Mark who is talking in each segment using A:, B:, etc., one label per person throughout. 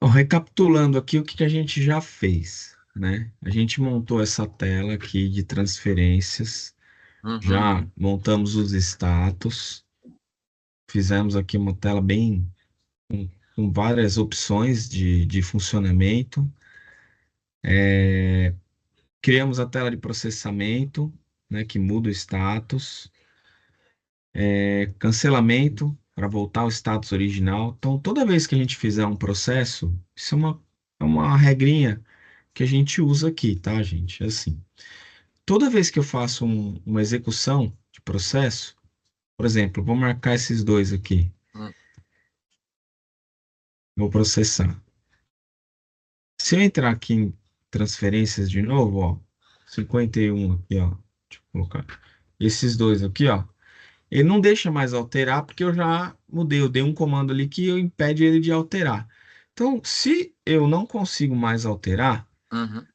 A: Ó, recapitulando aqui o que que a gente já fez, né? A gente montou essa tela aqui de transferências,
B: Uhum.
A: já montamos os status, fizemos aqui uma tela bem com várias opções de funcionamento. Criamos a tela de processamento, né, que muda o status. Cancelamento para voltar ao status original. Então, toda vez que a gente fizer um processo, isso é uma regrinha que a gente usa aqui, tá, gente? É assim, toda vez que eu faço uma execução de processo, por exemplo, vou marcar esses dois aqui,
B: Hum.
A: vou processar. Se eu entrar aqui em transferências de novo, ó, 51 aqui, ó, deixa eu colocar. Esses dois aqui, ó, ele não deixa mais alterar porque eu já mudei, eu dei um comando ali que impede ele de alterar. Então, se eu não consigo mais alterar,
B: Uhum.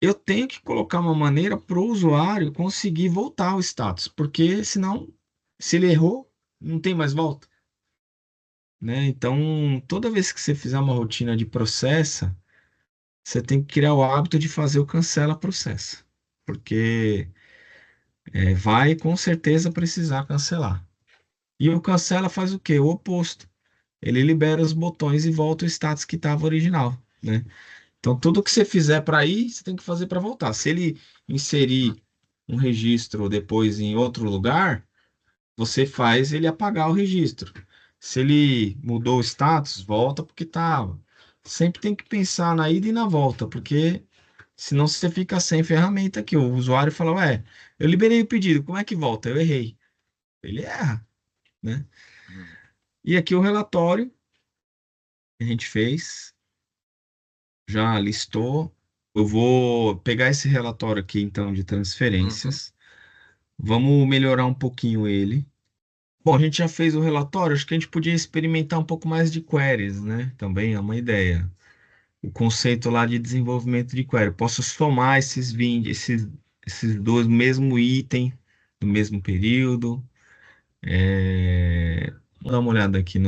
A: eu tenho que colocar uma maneira para o usuário conseguir voltar ao status, porque senão, se ele errou, não tem mais volta, né? Então, toda vez que você fizer uma rotina de processa, você tem que criar o hábito de fazer o cancela processa, porque vai com certeza precisar cancelar. E o cancela faz o quê? O oposto. Ele libera os botões e volta o status que estava original, né? Então, tudo que você fizer para ir, você tem que fazer para voltar. Se ele inserir um registro depois em outro lugar, você faz ele apagar o registro. Se ele mudou o status, volta porque estava. Sempre tem que pensar na ida e na volta, porque senão você fica sem ferramenta aqui. O usuário fala, ué, eu liberei o pedido, como é que volta? Eu errei. Ele erra, né?
B: Uhum.
A: E aqui o relatório que a gente fez, já listou. Eu vou pegar esse relatório aqui, então, de
B: Uhum.
A: transferências. Vamos melhorar um pouquinho ele. Bom, a gente já fez o relatório, acho que a gente podia experimentar um pouco mais de queries, né? Também é uma ideia. O conceito lá de desenvolvimento de query. Eu posso somar esses dois mesmo item no mesmo período. Vou dar uma olhada aqui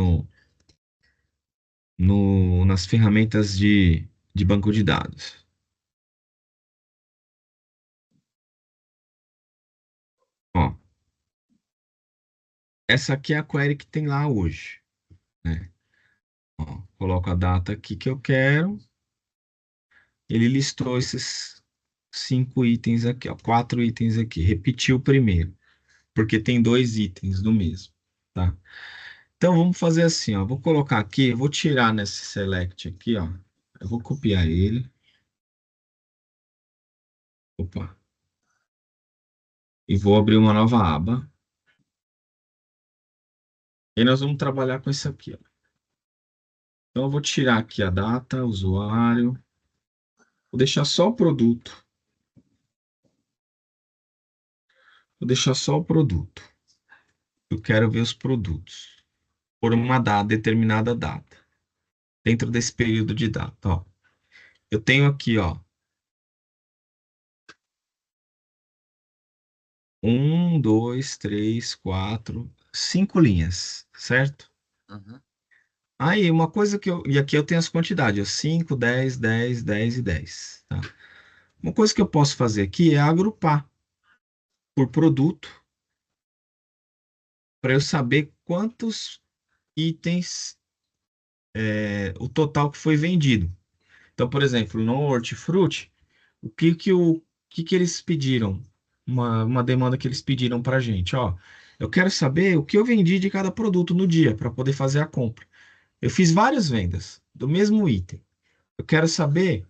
A: nas ferramentas de banco de dados. Ó, essa aqui é a query que tem lá hoje, né? Ó, coloco a data aqui que eu quero. Ele listou esses 5 itens aqui, ó, 4 itens aqui. Repetiu o primeiro, porque tem 2 itens do mesmo, tá? Então vamos fazer assim, ó. Vou colocar aqui, vou tirar nesse select aqui, ó. Eu vou copiar ele. Opa. E vou abrir uma nova aba. E nós vamos trabalhar com isso aqui, ó. Então eu vou tirar aqui a data, usuário. Vou deixar só o produto. Vou deixar só o produto. Eu quero ver os produtos por uma data, determinada data, dentro desse período de data, ó. Eu tenho aqui, ó, 5 linhas, certo?
B: Uhum.
A: Aí, uma coisa que eu. E aqui eu tenho as quantidades, ó, 5, 10, 10, 10 e 10, tá? Uma coisa que eu posso fazer aqui é agrupar por produto para eu saber quantos itens o total que foi vendido. Então, por exemplo, no Hortifruti, o que que eles pediram? Uma demanda que eles pediram para a gente, ó. Eu quero saber o que eu vendi de cada produto no dia para poder fazer a compra. Eu fiz várias vendas do mesmo item. Eu quero saber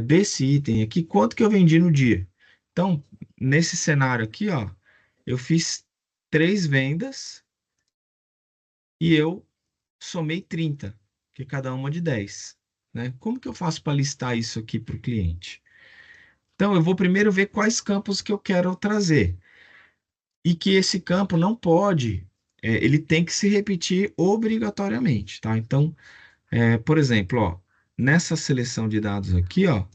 A: desse item aqui quanto que eu vendi no dia. Então, nesse cenário aqui, ó, eu fiz 3 vendas e eu somei 30, que cada uma de 10, né? Como que eu faço para listar isso aqui para o cliente? Então, eu vou primeiro ver quais campos que eu quero trazer e que esse campo não pode, ele tem que se repetir obrigatoriamente, tá? Então, por exemplo, ó, nessa seleção de dados aqui, ó,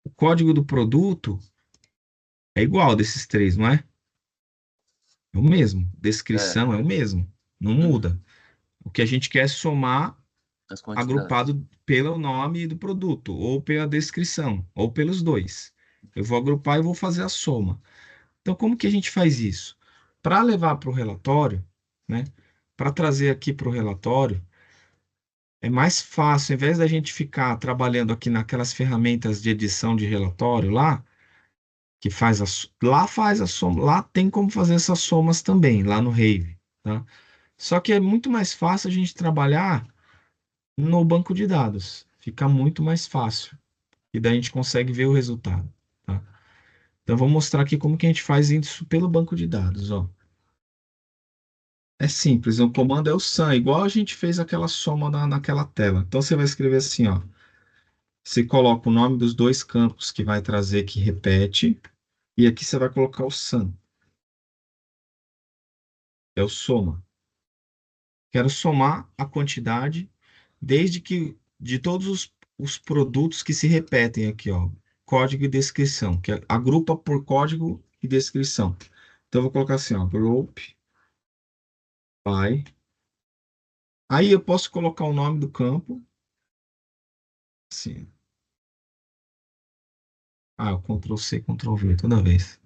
A: o código do produto é igual desses três, não é? É o mesmo.
B: É.
A: Descrição é o mesmo. Não
B: Uhum.
A: muda. O que a gente quer é somar
B: As quantidades.
A: agrupado pelo nome do produto, ou pela descrição, ou pelos dois. Eu vou agrupar e vou fazer a soma. Então, como que a gente faz isso? Para levar para o relatório, né? Para trazer aqui para o relatório, é mais fácil, ao invés da gente ficar trabalhando aqui naquelas ferramentas de edição de relatório lá, que faz lá faz a soma, lá tem como fazer essas somas também, lá no Rave, tá? Só que é muito mais fácil a gente trabalhar no banco de dados. Fica muito mais fácil. E daí a gente consegue ver o resultado, tá? Então, eu vou mostrar aqui como que a gente faz isso pelo banco de dados, ó. É simples, o comando é o sum, igual a gente fez aquela soma naquela tela. Então, você vai escrever assim, ó. Você coloca o nome dos dois campos que vai trazer, que repete, e aqui você vai colocar o sum, é o soma. Quero somar a quantidade desde que de todos os produtos que se repetem aqui, ó. Código e descrição, que agrupa por código e descrição. Então, eu vou colocar assim, ó, group by. Aí eu posso colocar o nome do campo, assim. Ah, o Ctrl C, Ctrl V toda vez.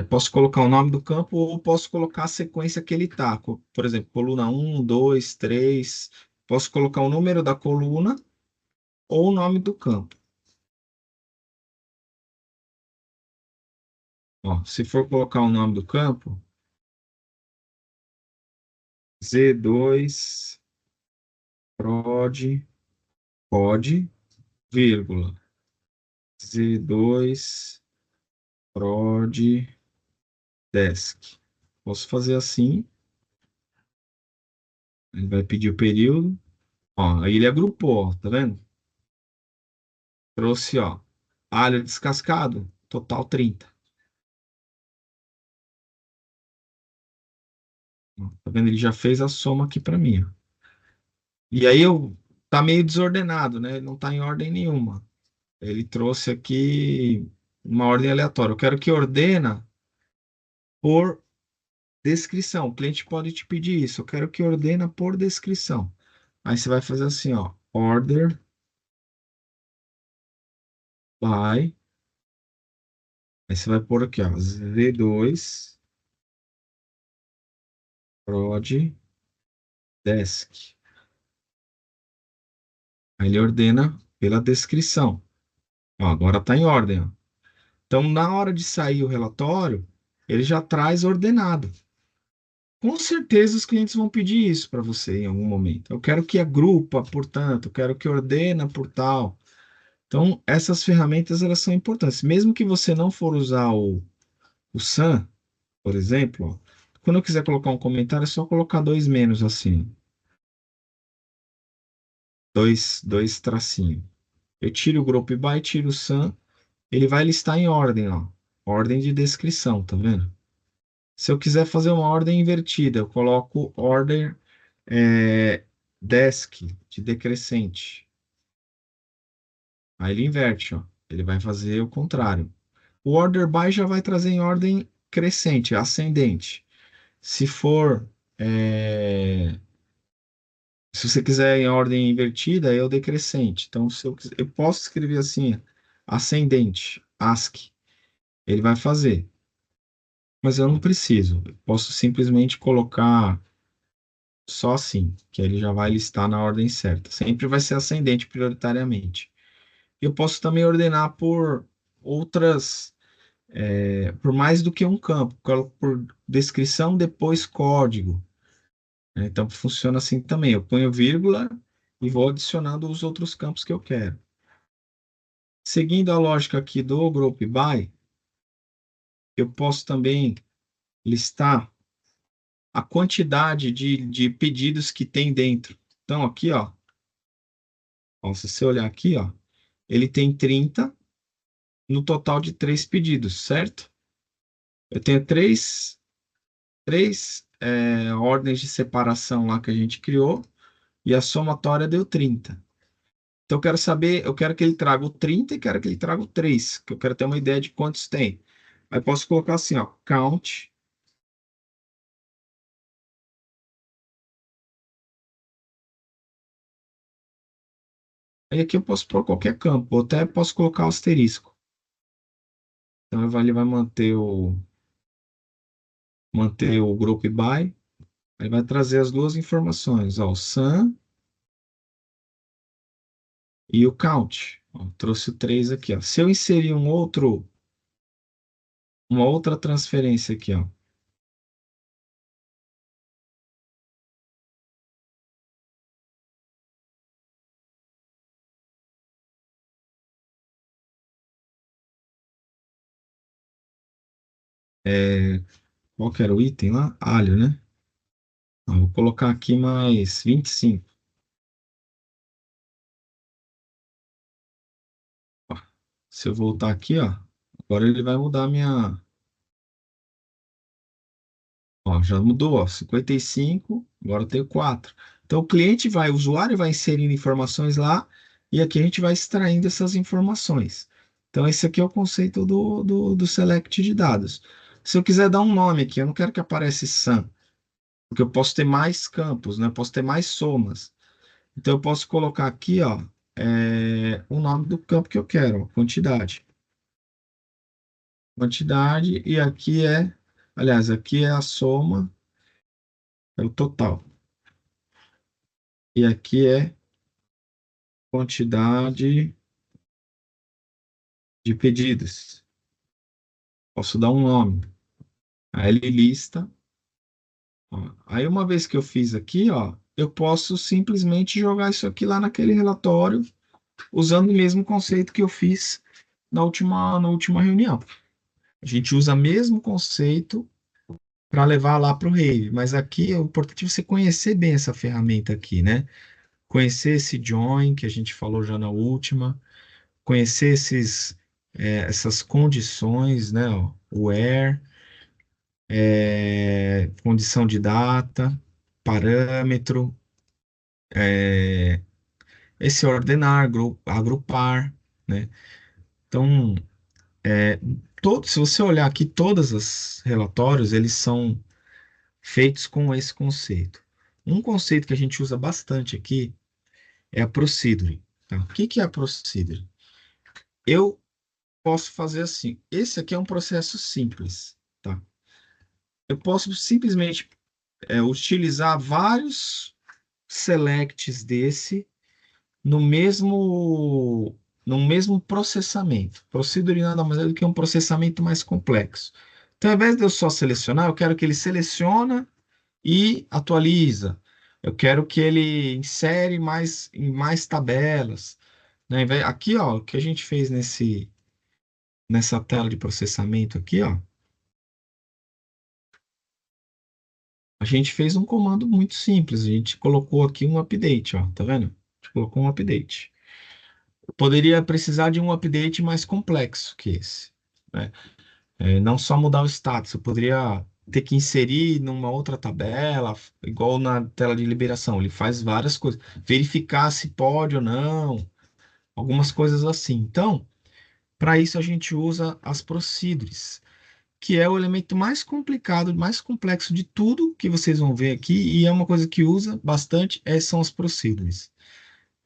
A: Posso colocar o nome do campo ou posso colocar a sequência que ele está. Por exemplo, coluna um, 2, 3. Posso colocar o número da coluna ou o nome do campo. Ó, se for colocar o nome do campo, Z2 prod pod, vírgula. Z2 prod desk. Posso fazer assim. Ele vai pedir o período. Ó, aí ele agrupou, ó, tá vendo? Trouxe, ó, alho descascado, total 30. Ó, tá vendo? Ele já fez a soma aqui para mim, ó. E aí eu tá meio desordenado, né? Não tá em ordem nenhuma. Ele trouxe aqui uma ordem aleatória. Eu quero que ordena por descrição. O cliente pode te pedir isso. Eu quero que ordena por descrição. Aí você vai fazer assim, ó, order by. Aí você vai pôr aqui, ó, Z2 prod desk. Aí ele ordena pela descrição. Ó, agora está em ordem, ó. Então, na hora de sair o relatório, ele já traz ordenado. Com certeza os clientes vão pedir isso para você em algum momento. Eu quero que agrupa, portanto, eu quero que ordena por tal. Então, essas ferramentas elas são importantes. Mesmo que você não for usar o SAM, por exemplo, ó, quando eu quiser colocar um comentário, é só colocar dois menos assim, dois tracinhos. Eu tiro o group by, tiro o SAM, ele vai listar em ordem, ó. Ordem de descrição, tá vendo? Se eu quiser fazer uma ordem invertida, eu coloco order desk de decrescente. Aí ele inverte, ó. Ele vai fazer o contrário. O order by já vai trazer em ordem crescente, ascendente. Se for, se você quiser em ordem invertida, é o decrescente. Então, se eu posso escrever assim, ascendente, ASCII. Ele vai fazer, mas eu não preciso. Eu posso simplesmente colocar só assim, que ele já vai listar na ordem certa. Sempre vai ser ascendente prioritariamente. Eu posso também ordenar por outras, por mais do que um campo, por descrição, depois código, né? Então funciona assim também. Eu ponho vírgula e vou adicionando os outros campos que eu quero. Seguindo a lógica aqui do group by, eu posso também listar a quantidade de pedidos que tem dentro. Então, aqui, ó, se você olhar aqui, ó, ele tem 30 no total de três pedidos, certo? Eu tenho três ordens de separação lá que a gente criou e a somatória deu 30. Então, eu quero saber, eu quero que ele traga o 30 e quero que ele traga o 3, que eu quero ter uma ideia de quantos tem. Aí posso colocar assim, ó, count Aí aqui eu posso pôr qualquer campo, ou até posso colocar o asterisco. Então ele vai manter o group by, aí vai trazer as duas informações, ó, o sum e o count. Ó, trouxe o 3 aqui, ó. Se eu inserir uma outra transferência aqui, ó, é, qual que era o item lá? Alho, né? Ó, vou colocar aqui mais 25. Ó, se eu voltar aqui, ó, agora ele vai mudar a minha. Ó, já mudou, ó, 55, agora eu tenho 4. Então o cliente vai, o usuário vai inserindo informações lá e aqui a gente vai extraindo essas informações. Então esse aqui é o conceito do select de dados. Se eu quiser dar um nome aqui, eu não quero que apareça sum, porque eu posso ter mais campos, né? Eu posso ter mais somas. Então eu posso colocar aqui, ó, o nome do campo que eu quero, ó, quantidade. Quantidade, e aqui aliás, aqui é a soma, é o total. E aqui é quantidade de pedidos. Posso dar um nome. Aí ele lista. Ó. Aí uma vez que eu fiz aqui, ó, eu posso simplesmente jogar isso aqui lá naquele relatório, usando o mesmo conceito que eu fiz na última reunião. A gente usa o mesmo conceito para levar lá para o Rave, mas aqui é importante você conhecer bem essa ferramenta aqui, né? Conhecer esse join que a gente falou já na última, conhecer essas condições, né? Ó, where, condição de data, parâmetro, é, esse ordenar, agrupar, né? Então, se você olhar aqui, todos os relatórios, eles são feitos com esse conceito. Um conceito que a gente usa bastante aqui é a procedure. Tá? O que que é a procedure? Eu posso fazer assim. Esse aqui é um processo simples, tá? Eu posso simplesmente utilizar vários selects desse no mesmo no mesmo processamento. Procedure nada mais é do que um processamento mais complexo. Então, ao invés de eu só selecionar, eu quero que ele seleciona e atualiza. Eu quero que ele insere mais em mais tabelas, né? Aqui, ó, o que a gente fez nessa tela de processamento aqui, ó, a gente fez um comando muito simples. A gente colocou aqui um update, ó, tá vendo? A gente colocou um update. Eu poderia precisar de um update mais complexo que esse, né? Não só mudar o status, eu poderia ter que inserir numa outra tabela, igual na tela de liberação. Ele faz várias coisas, verificar se pode ou não, algumas coisas assim. Então, para isso a gente usa as procedures, que é o elemento mais complicado, mais complexo de tudo que vocês vão ver aqui, e é uma coisa que usa bastante, são as procedures.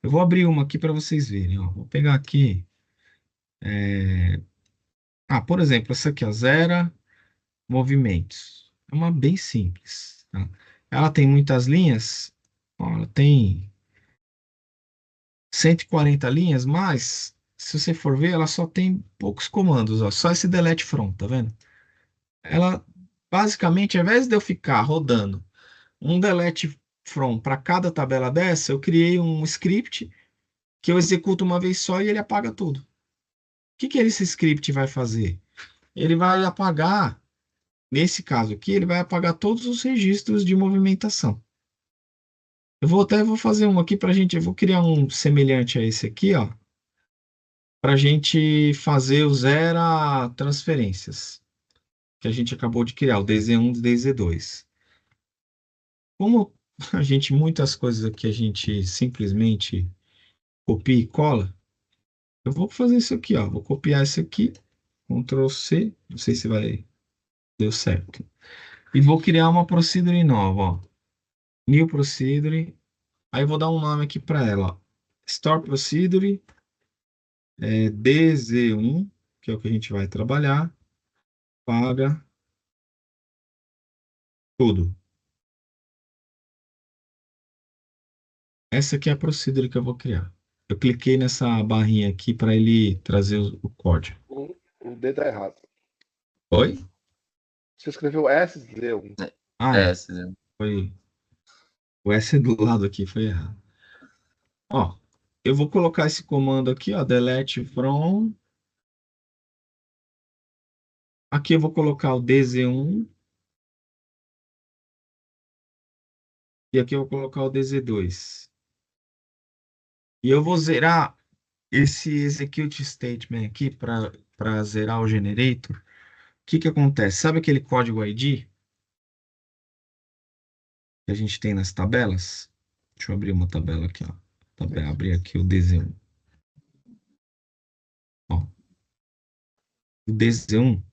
A: Eu vou abrir uma aqui para vocês verem, ó. Vou pegar aqui. Por exemplo, essa aqui, ó, zero movimentos. É uma bem simples, tá? Ela tem muitas linhas, ó, ela tem 140 linhas, mas se você for ver, ela só tem poucos comandos, ó, só esse delete from, tá vendo? Ela, basicamente, ao invés de eu ficar rodando um delete from para cada tabela dessa, eu criei um script que eu executo uma vez só e ele apaga tudo. O que que esse script vai fazer? Ele vai apagar, nesse caso aqui, ele vai apagar todos os registros de movimentação. Eu vou fazer um aqui para gente, eu vou criar um semelhante a esse aqui, ó, para a gente fazer o zero transferências, que a gente acabou de criar, o DZ1 e o DZ2. Como a gente, muitas coisas aqui a gente simplesmente copia e cola, eu vou fazer isso aqui, ó, vou copiar isso aqui, Ctrl C, não sei se deu certo. E vou criar uma procedure nova, ó, new procedure, aí eu vou dar um nome aqui para ela, ó, Store Procedure, DZ1, que é o que a gente vai trabalhar, paga tudo. Essa aqui é a procedure que eu vou criar. Eu cliquei nessa barrinha aqui para ele trazer o código.
B: O D tá errado.
A: Oi?
B: Você escreveu SZ1.
A: Ah, é. Foi. O S é do lado aqui, foi errado. Ó, eu vou colocar esse comando aqui, ó, delete from. Aqui eu vou colocar o DZ1 e aqui eu vou colocar o DZ2. E eu vou zerar esse execute statement aqui para zerar o generator. O que que acontece? Sabe aquele código ID que a gente tem nas tabelas? Deixa eu abrir uma tabela aqui, ó. Abrir aqui o DZ1. Ó, o DZ1,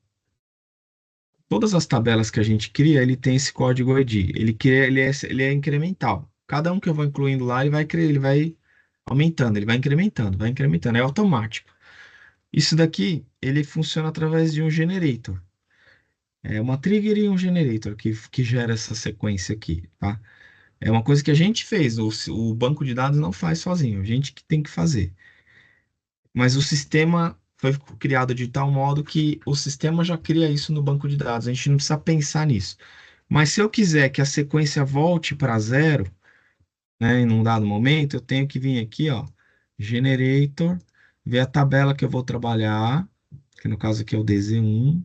A: todas as tabelas que a gente cria, ele tem esse código ID. Ele é incremental. Cada um que eu vou incluindo lá, ele vai aumentando, ele vai incrementando. É automático. Isso daqui, ele funciona através de um generator. É uma trigger e um generator que gera essa sequência aqui, tá? É uma coisa que a gente fez, o banco de dados não faz sozinho, a gente que tem que fazer. Mas o sistema foi criado de tal modo que o sistema já cria isso no banco de dados, a gente não precisa pensar nisso. Mas se eu quiser que a sequência volte para zero, né, em um dado momento, eu tenho que vir aqui, ó, generator, ver a tabela que eu vou trabalhar, que no caso aqui é o DZ1.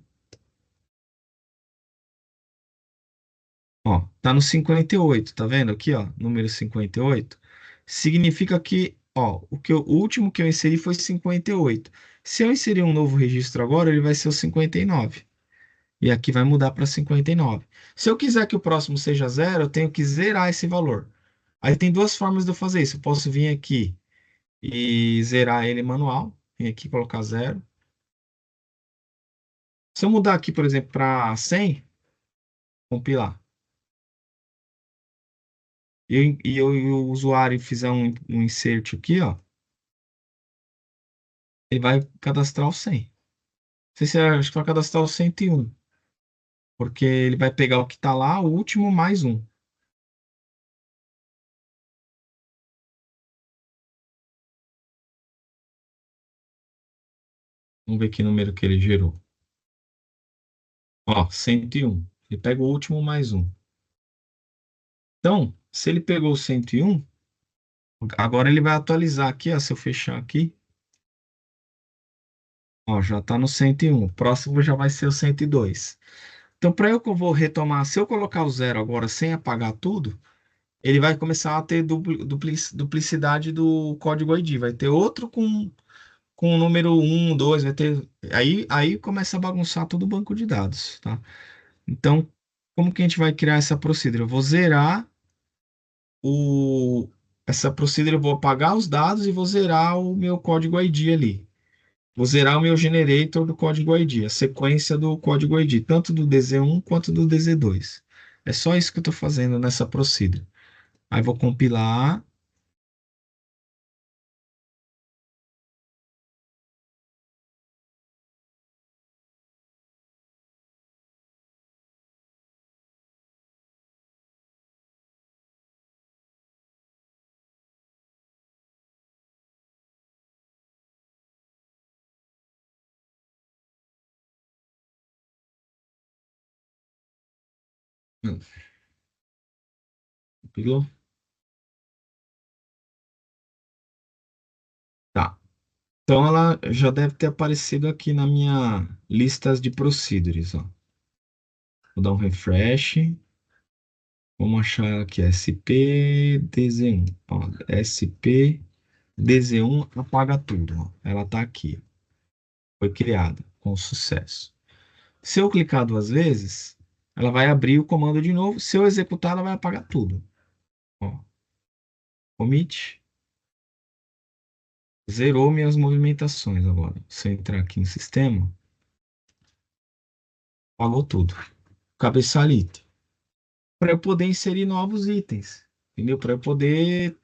A: Ó, tá no 58, tá vendo aqui, ó, número 58? Significa que, ó, o último que eu inseri foi 58. Se eu inserir um novo registro agora, ele vai ser o 59. E aqui vai mudar para 59. Se eu quiser que o próximo seja zero, eu tenho que zerar esse valor. Aí tem duas formas de eu fazer isso. Eu posso vir aqui e zerar ele manual. Vim aqui e colocar zero. Se eu mudar aqui, por exemplo, para 100, compilar. E o usuário fizer um insert aqui, ó, ele vai cadastrar o 100. Não sei se acho que vai cadastrar o 101, porque ele vai pegar o que está lá, o último mais um. Vamos ver que número que ele gerou. Ó, 101. Ele pega o último mais um. Então, se ele pegou o 101, agora ele vai atualizar aqui, ó, se eu fechar aqui, ó, já está no 101. O próximo já vai ser o 102. Então, para eu que eu vou retomar, se eu colocar o zero agora sem apagar tudo, ele vai começar a ter duplicidade do código ID. Vai ter outro com o número um, 2, vai ter. Aí começa a bagunçar todo o banco de dados, tá? Então, como que a gente vai criar essa procedure? Eu vou zerar o, essa procedure, eu vou apagar os dados e vou zerar o meu código ID ali. Vou zerar o meu generator do código ID, a sequência do código ID, tanto do DZ1 quanto do DZ2. É só isso que eu estou fazendo nessa procedure. Aí vou compilar. Compilou? Tá. Então ela já deve ter aparecido aqui na minha lista de procedures, ó. Vou dar um refresh. Vamos achar aqui SP-DZ1. Ó, SP-DZ1 apaga tudo, ó. Ela tá aqui. Foi criada com sucesso. Se eu clicar duas vezes, ela vai abrir o comando de novo. Se eu executar, ela vai apagar tudo. Ó, commit. Zerou minhas movimentações agora. Se eu entrar aqui em sistema, apagou tudo. Cabeçalito. Para eu poder inserir novos itens, entendeu? Para eu poder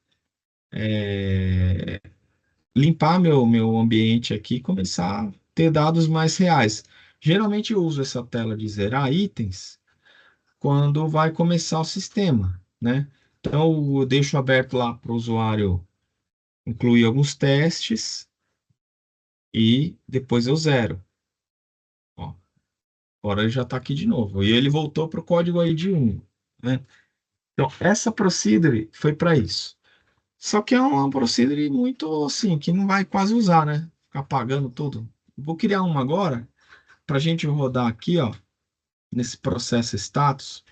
A: limpar meu ambiente aqui e começar a ter dados mais reais. Geralmente eu uso essa tela de zerar itens quando vai começar o sistema, né? Então eu deixo aberto lá para o usuário incluir alguns testes e depois eu zero. Ó, agora ele já está aqui de novo. E ele voltou para o código aí de 1, né? Então essa procedure foi para isso. Só que é uma procedure muito assim, que não vai quase usar, né? Ficar pagando tudo. Vou criar uma agora para a gente rodar aqui, ó, nesse processo status,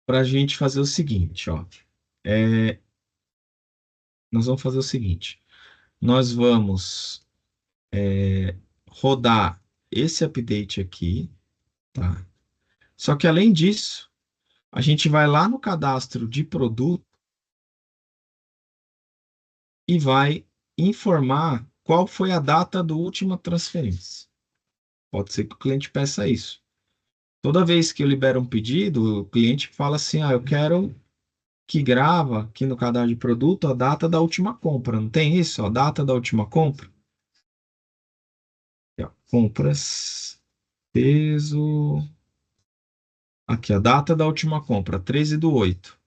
A: para a gente fazer o seguinte, ó. É, nós vamos fazer o seguinte. Nós vamos rodar esse update aqui, tá? Só que além disso, a gente vai lá no cadastro de produto e vai informar qual foi a data da última transferência. Pode ser que o cliente peça isso. Toda vez que eu libero um pedido, o cliente fala assim: ah, eu quero que grava aqui no cadastro de produto a data da última compra. Não tem isso? A data da última compra? Aqui, ó, compras, peso. Aqui, a data da última compra, 13/8.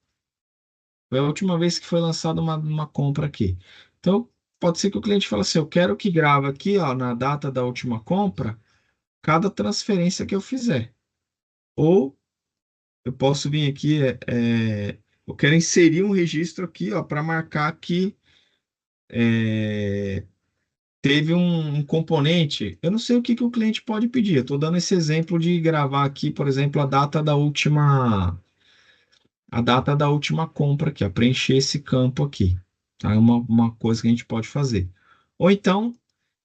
A: Foi a última vez que foi lançada uma compra aqui. Então, pode ser que o cliente fale assim: eu quero que grave aqui, ó, na data da última compra, cada transferência que eu fizer. Ou eu posso vir aqui, eu quero inserir um registro aqui, ó, para marcar que é, teve um componente. Eu não sei o que que o cliente pode pedir. Eu estou dando esse exemplo de gravar aqui, por exemplo, a data da última compra aqui, ó, preencher esse campo aqui. Tá? É uma coisa que a gente pode fazer. Ou então,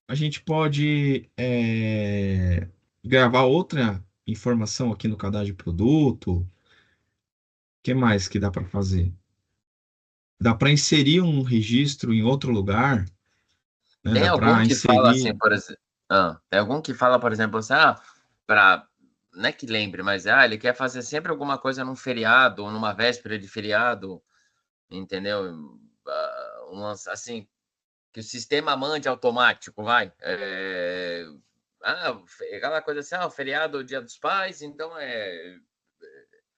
A: a gente pode gravar outra informação aqui no cadastro de produto. O que mais que dá para fazer? Dá para inserir um registro em outro lugar, né?
C: Tem
A: Dá
C: algum
A: para
C: que fala assim,
A: inserir.
C: por exemplo. Tem algum que fala, por exemplo, assim, não é que lembre, mas ele quer fazer sempre alguma coisa num feriado ou numa véspera de feriado, entendeu? Assim, que o sistema mande automático, vai. Aquela coisa assim, o feriado, Dia dos Pais, então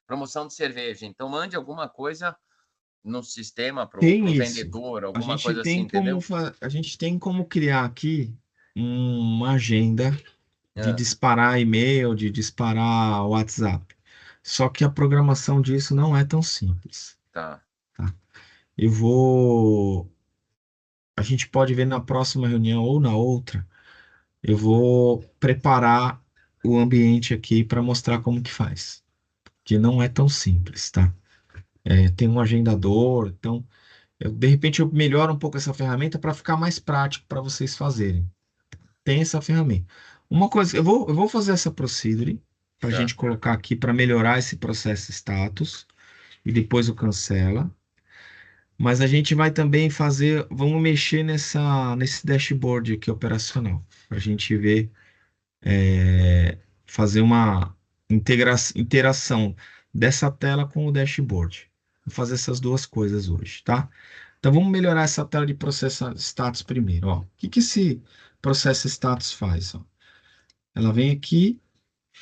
C: promoção de cerveja. Então mande alguma coisa no sistema
A: Tem
C: pro
A: isso.
C: vendedor,
A: A
C: alguma
A: gente
C: coisa assim,
A: tem como,
C: entendeu?
A: a gente tem como criar aqui uma agenda de
C: Ah,
A: disparar e-mail, de disparar WhatsApp. Só que a programação disso não é tão simples,
C: tá.
A: tá? Eu vou, a gente pode ver na próxima reunião ou na outra, eu vou preparar o ambiente aqui para mostrar como que faz, que não é tão simples, tá? Tem um agendador, então de repente eu melhoro um pouco essa ferramenta para ficar mais prático para vocês fazerem. Tem essa ferramenta. Uma coisa, eu vou fazer essa procedure para a gente
C: Tá.
A: colocar aqui para melhorar esse processo status e depois o cancela. Mas a gente vai também vamos mexer nesse dashboard aqui operacional para a gente ver, fazer uma interação dessa tela com o dashboard. Vou fazer essas duas coisas hoje, tá? Então vamos melhorar essa tela de processo status primeiro, ó. O que que esse processo status faz, ó? Ela vem aqui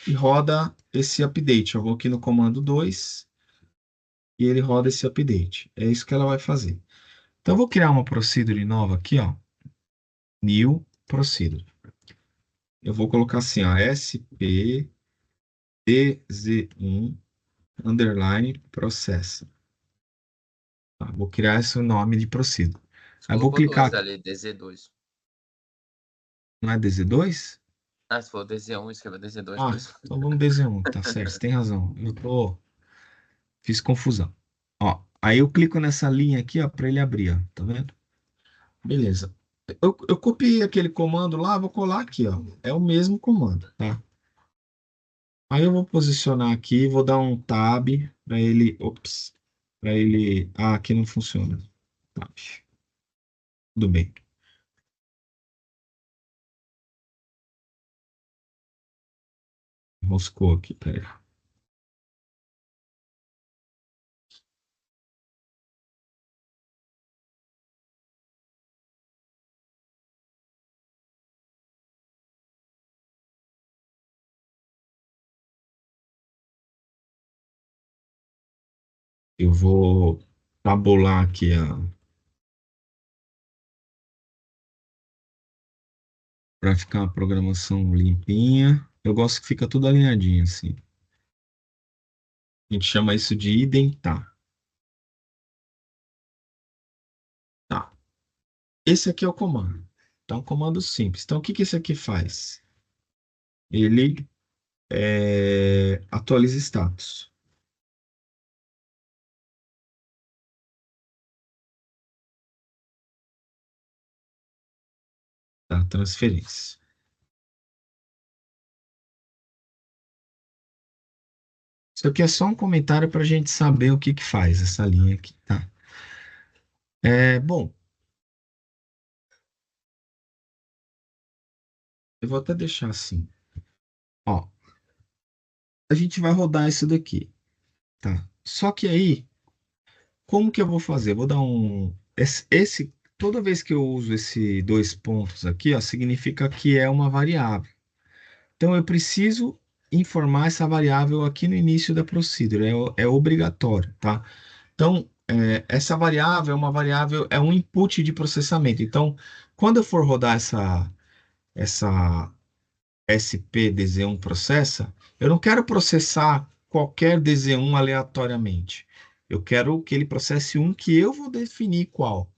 A: e roda esse update. Eu vou aqui no comando 2 e ele roda esse update. É isso que ela vai fazer. Então eu vou criar uma procedure nova aqui, ó. New procedure. Eu vou colocar assim, ó, spdz1 underline process. Tá? Vou criar esse nome de procedure.
C: Você
A: Aí eu vou
C: colocou
A: clicar
C: dois
A: aqui.
C: ali, DZ2.
A: Não é DZ2?
C: Se for DZ1, escreva DZ2
A: Ah,
C: mesmo.
A: então vamos DZ1, tá certo, você tem razão. Fiz confusão. Ó, aí eu clico nessa linha aqui, ó, para ele abrir, ó, tá vendo? Beleza. Eu copiei aquele comando lá, vou colar aqui, ó. É o mesmo comando, tá? Aí eu vou posicionar aqui, vou dar um tab para ele, ops, para ele, aqui não funciona. Tab. Tudo bem. Roscou aqui, peraí. Eu vou tabular aqui para ficar uma programação limpinha. Eu gosto que fica tudo alinhadinho assim. A gente chama isso de identar. Tá. Esse aqui é o comando. Tá um comando simples. Então, o que que esse aqui faz? Ele atualiza status. Tá? Transferência. Isso aqui é só um comentário para a gente saber o que que faz essa linha aqui, tá? Bom, eu vou até deixar assim. Ó, a gente vai rodar isso daqui, tá? Só que aí, como que eu vou fazer? Vou dar toda vez que eu uso esse dois pontos aqui, ó, significa que é uma variável. Então eu preciso informar essa variável aqui no início da procedure, é obrigatório, tá? Então, essa variável é uma variável, é um input de processamento. Então, quando eu for rodar essa SP-DZ1 processa, eu não quero processar qualquer DZ1 aleatoriamente. Eu quero que ele processe um que eu vou definir qual.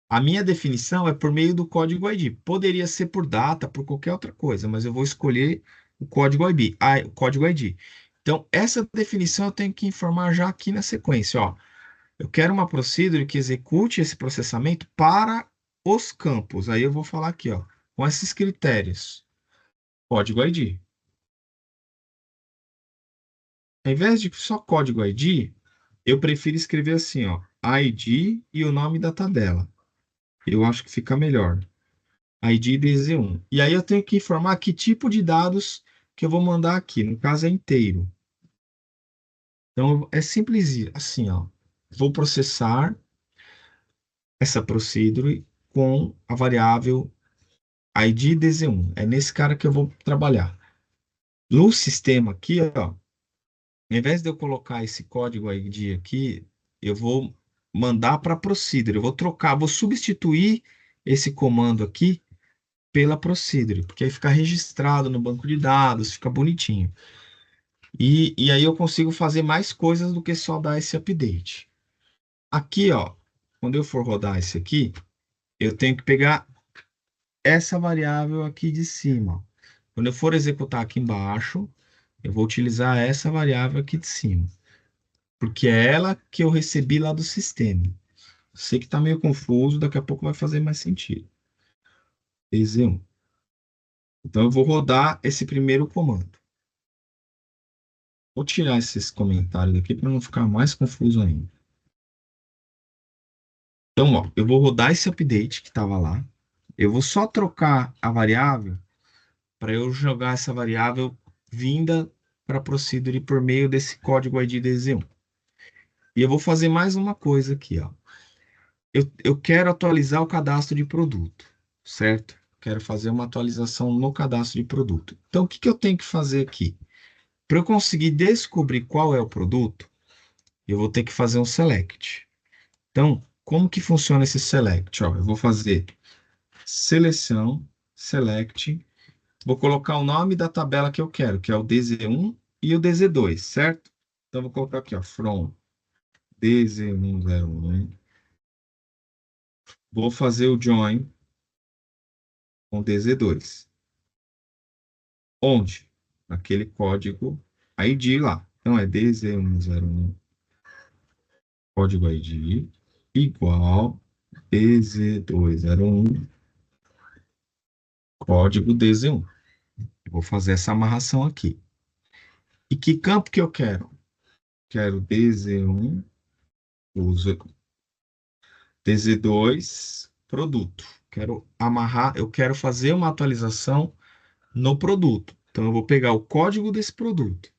A: A minha definição é por meio do código ID. Poderia ser por data, por qualquer outra coisa, mas eu vou escolher o código ID. O código ID. Então, essa definição eu tenho que informar já aqui na sequência. Ó. Eu quero uma procedure que execute esse processamento para os campos. Aí eu vou falar aqui, ó, com esses critérios. Código ID. Ao invés de só código ID, eu prefiro escrever assim, ó, ID e o nome da tabela. Eu acho que fica melhor. ID DZ1. E aí eu tenho que informar que tipo de dados que eu vou mandar aqui. No caso é inteiro. Então é simples assim, ó. Vou processar essa procedure com a variável ID DZ1. É nesse cara que eu vou trabalhar. No sistema aqui, ó, ao invés de eu colocar esse código ID aqui, eu vou mandar para procedure. Eu vou trocar, vou substituir esse comando aqui pela procedure, porque aí fica registrado no banco de dados, fica bonitinho. E aí eu consigo fazer mais coisas do que só dar esse update. Aqui, ó, quando eu for rodar esse aqui, eu tenho que pegar essa variável aqui de cima. Quando eu for executar aqui embaixo, eu vou utilizar essa variável aqui de cima, porque é ela que eu recebi lá do sistema. Sei que está meio confuso, daqui a pouco vai fazer mais sentido. EZ1. Então eu vou rodar esse primeiro comando. Vou tirar esses comentários aqui para não ficar mais confuso ainda. Então, ó, eu vou rodar esse update que estava lá. Eu vou só trocar a variável para eu jogar essa variável vinda para a procedure por meio desse código ID DZ1. E eu vou fazer mais uma coisa aqui, ó. Eu quero atualizar o cadastro de produto, certo? Quero fazer uma atualização no cadastro de produto. Então, o que que eu tenho que fazer aqui? Para eu conseguir descobrir qual é o produto, eu vou ter que fazer um select. Então, como que funciona esse select? Ó, eu vou fazer seleção, select, vou colocar o nome da tabela que eu quero, que é o DZ1 e o DZ2, certo? Então, vou colocar aqui, ó, from DZ101. Vou fazer o join com DZ2. Onde? Naquele código ID lá. Então, é DZ101, código ID, igual DZ201, código DZ1. Eu vou fazer essa amarração aqui. E que campo que eu quero? Quero DZ1, uso DZ2, produto. Quero amarrar, eu quero fazer uma atualização no produto. Então, eu vou pegar o código desse produto.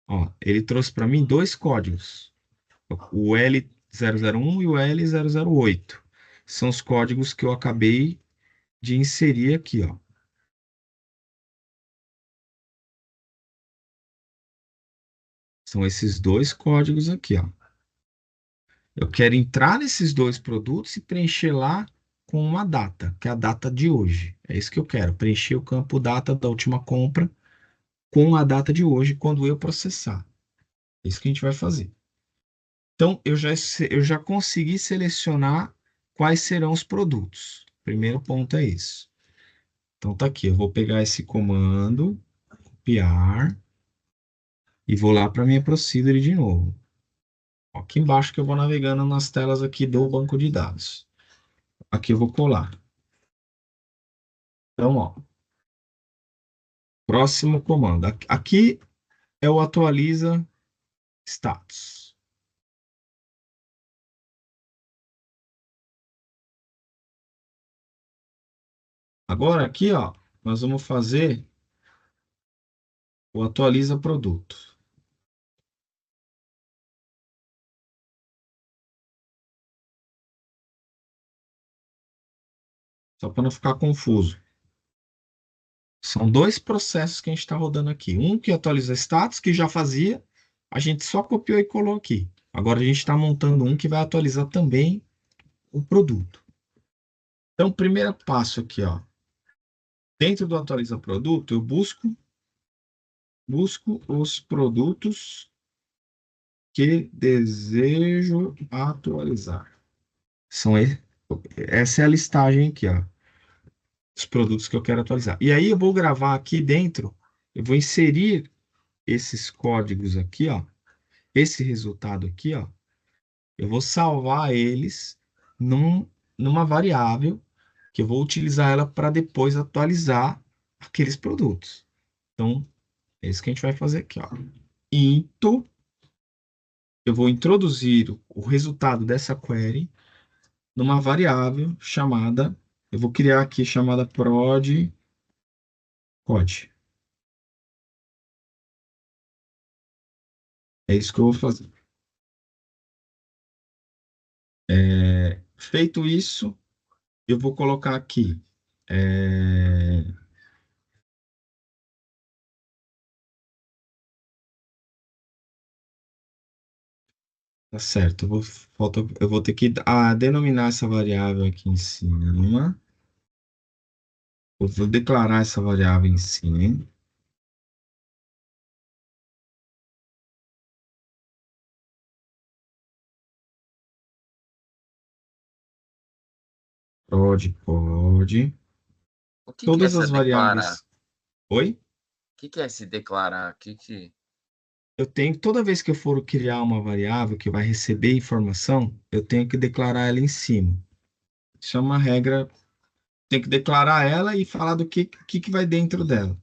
A: Ó, ele trouxe para mim dois códigos, o L001 e o L008. São os códigos que eu acabei de inserir aqui, ó. São esses dois códigos aqui, ó. Eu quero entrar nesses dois produtos e preencher lá com uma data, que é a data de hoje. É isso que eu quero, preencher o campo data da última compra com a data de hoje, quando eu processar. É isso que a gente vai fazer. Então, eu já consegui selecionar quais serão os produtos. Primeiro ponto é isso. Então, tá aqui. Eu vou pegar esse comando, copiar, e vou lá para minha Procedure de novo. Aqui embaixo que eu vou navegando nas telas aqui do banco de dados. Aqui eu vou colar. Então, ó, próximo comando. Aqui é o atualiza status. Agora aqui, ó, nós vamos fazer o atualiza produto. Só para não ficar confuso. São dois processos que a gente está rodando aqui. Um que atualiza status, que já fazia, a gente só copiou e colou aqui. Agora a gente está montando um que vai atualizar também o produto. Então, primeiro passo aqui, ó. Dentro do atualiza produto, eu busco os produtos que desejo atualizar. Essa é a listagem aqui, ó. Os produtos que eu quero atualizar. E aí eu vou gravar aqui dentro, eu vou inserir esses códigos aqui, ó. Esse resultado aqui, ó. Eu vou salvar eles numa variável que eu vou utilizar ela para depois atualizar aqueles produtos. Então, é isso que a gente vai fazer aqui, ó. Into, eu vou introduzir o resultado dessa query numa variável chamada, eu vou criar aqui chamada prod code. É isso que eu vou fazer. Feito isso, eu vou colocar aqui. Tá certo, eu vou ter que denominar essa variável aqui em cima. Eu vou declarar essa variável em cima. Pode.
C: O que que é
A: Todas
C: essa
A: as
C: declarar?
A: variáveis. Oi?
C: O que que é esse declarar?
A: Eu tenho, toda vez que eu for criar uma variável que vai receber informação, eu tenho que declarar ela em cima. Isso é uma regra, tem que declarar ela e falar do que vai dentro dela.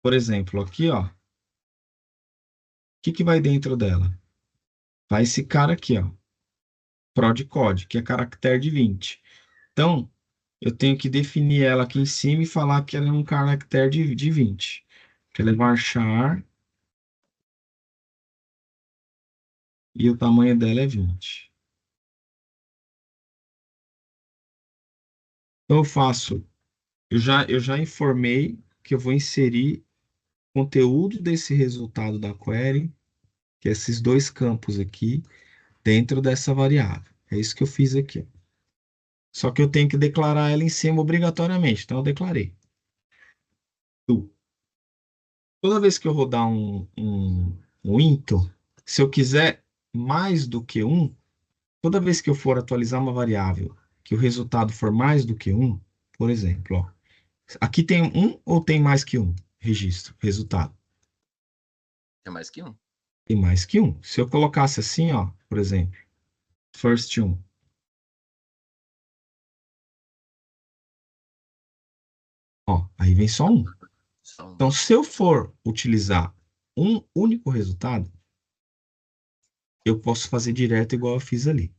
A: Por exemplo, aqui, ó, o que vai dentro dela? Vai esse cara aqui, ó, prodcode, que é caractere de 20. Então, eu tenho que definir ela aqui em cima e falar que ela é um caractere de 20. Que ela é varchar e o tamanho dela é 20. Então, eu já informei que eu vou inserir conteúdo desse resultado da query, que é esses dois campos aqui, dentro dessa variável. É isso que eu fiz aqui. Só que eu tenho que declarar ela em cima obrigatoriamente. Então, eu declarei. Toda vez que eu rodar um into, se eu quiser mais do que um, toda vez que eu for atualizar uma variável que o resultado for mais do que um, por exemplo, ó, aqui tem um ou tem mais que um registro, resultado?
C: É mais que um?
A: Tem mais que um. Se eu colocasse assim, ó, por exemplo, first um, ó, aí vem só um.
C: Só um.
A: Então, se eu for utilizar um único resultado, eu posso fazer direto igual eu fiz ali.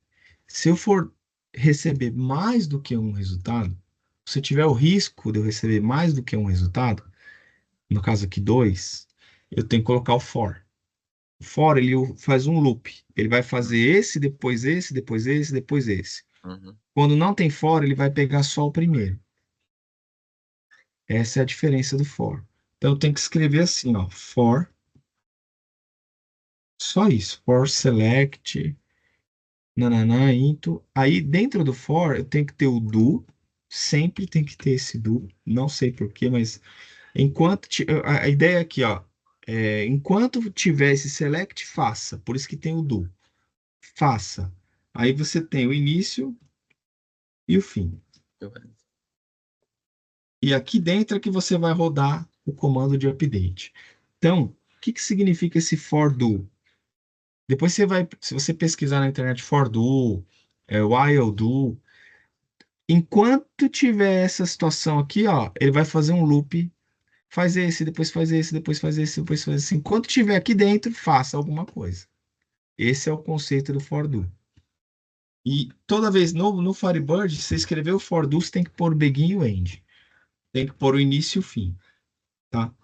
A: Se eu for receber mais do que um resultado, se tiver o risco de eu receber mais do que um resultado, no caso aqui dois, eu tenho que colocar o for. O for, ele faz um loop. Ele vai fazer esse, depois esse, depois esse, depois esse.
C: Uhum.
A: Quando não tem for, ele vai pegar só o primeiro. Essa é a diferença do for. Então, eu tenho que escrever assim, ó, for Só isso. For select, nananã, into. Aí dentro do for eu tenho que ter o do. Sempre tem que ter esse do. Não sei por quê, mas a ideia aqui, ó, enquanto tiver esse select, faça. Por isso que tem o do. Faça. Aí você tem o início e o fim. E aqui dentro é que você vai rodar o comando de update. Então, o que que significa esse for do? Depois você vai, se você pesquisar na internet for do, while do, enquanto tiver essa situação aqui, ó, ele vai fazer um loop, faz esse, depois faz esse, depois faz esse, depois faz esse. Enquanto tiver aqui dentro, faça alguma coisa. Esse é o conceito do for do. E toda vez no Firebird, se você escrever o for do, você tem que pôr o begin e o end. Tem que pôr o início e o fim, tá?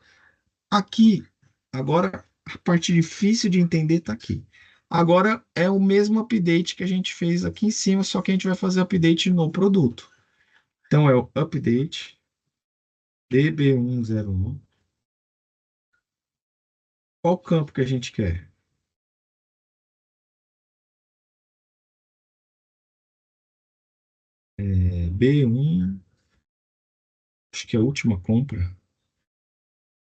A: Aqui, agora, a parte difícil de entender está aqui. Agora é o mesmo update que a gente fez aqui em cima, só que a gente vai fazer update no produto. Então é o update db101. Qual campo que a gente quer? B1, acho que é a última compra.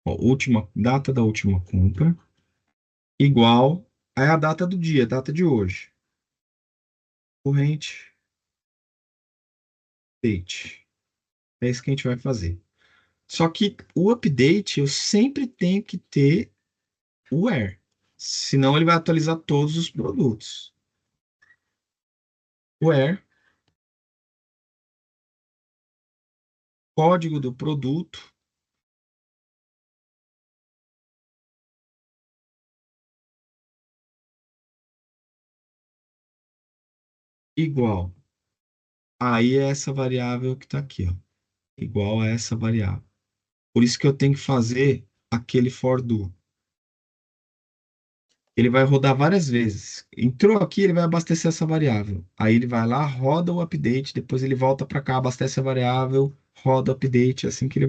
A: Ó, última data da última compra igual a data do dia, a data de hoje. Corrente date. É isso que a gente vai fazer. Só que o update eu sempre tenho que ter o where. Senão ele vai atualizar todos os produtos. Where, código do produto, igual. Aí é essa variável que está aqui, ó. Igual a essa variável. Por isso que eu tenho que fazer aquele for do. Ele vai rodar várias vezes. Entrou aqui, ele vai abastecer essa variável. Aí ele vai lá, roda o update, depois ele volta para cá, abastece a variável, roda o update, assim que ele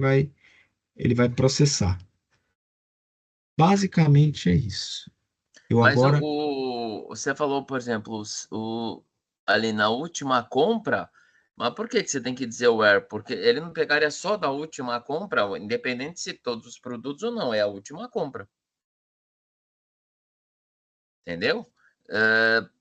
A: vai processar. Basicamente é isso. Eu
C: Mas
A: agora
C: você falou, por exemplo, ali na última compra, mas por que que você tem que dizer where? Porque ele não pegaria só da última compra, independente se todos os produtos ou não, é a última compra. Entendeu?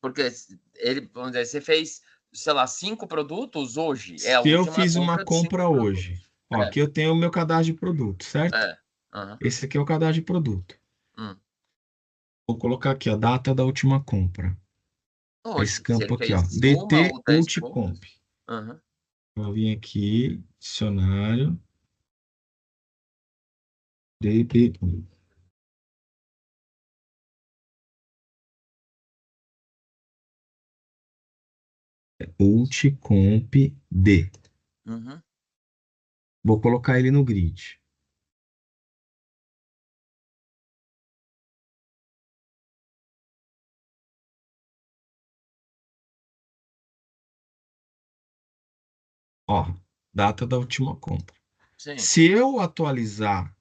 C: Porque ele, vamos dizer, você fez, sei lá, 5 produtos hoje, é a
A: Se eu
C: última
A: fiz uma
C: compra de 5
A: compra hoje,
C: produtos.
A: ó, aqui eu tenho o meu cadastro de produto, certo?
C: É. Aham.
A: Esse aqui é o cadastro de produto.
C: Hum.
A: Vou colocar aqui, ó, data da última compra. Esse
C: Hoje, se ele
A: campo aqui, ó,
C: fez uma
A: DT
C: ou 10 compras.
A: Ulticomp.
C: Aham.
A: Vou vir aqui, dicionário, DB1. Ulticomp D.
C: Uhum.
A: Vou colocar ele no grid. Ó, data da última compra.
C: Sim.
A: Se eu atualizar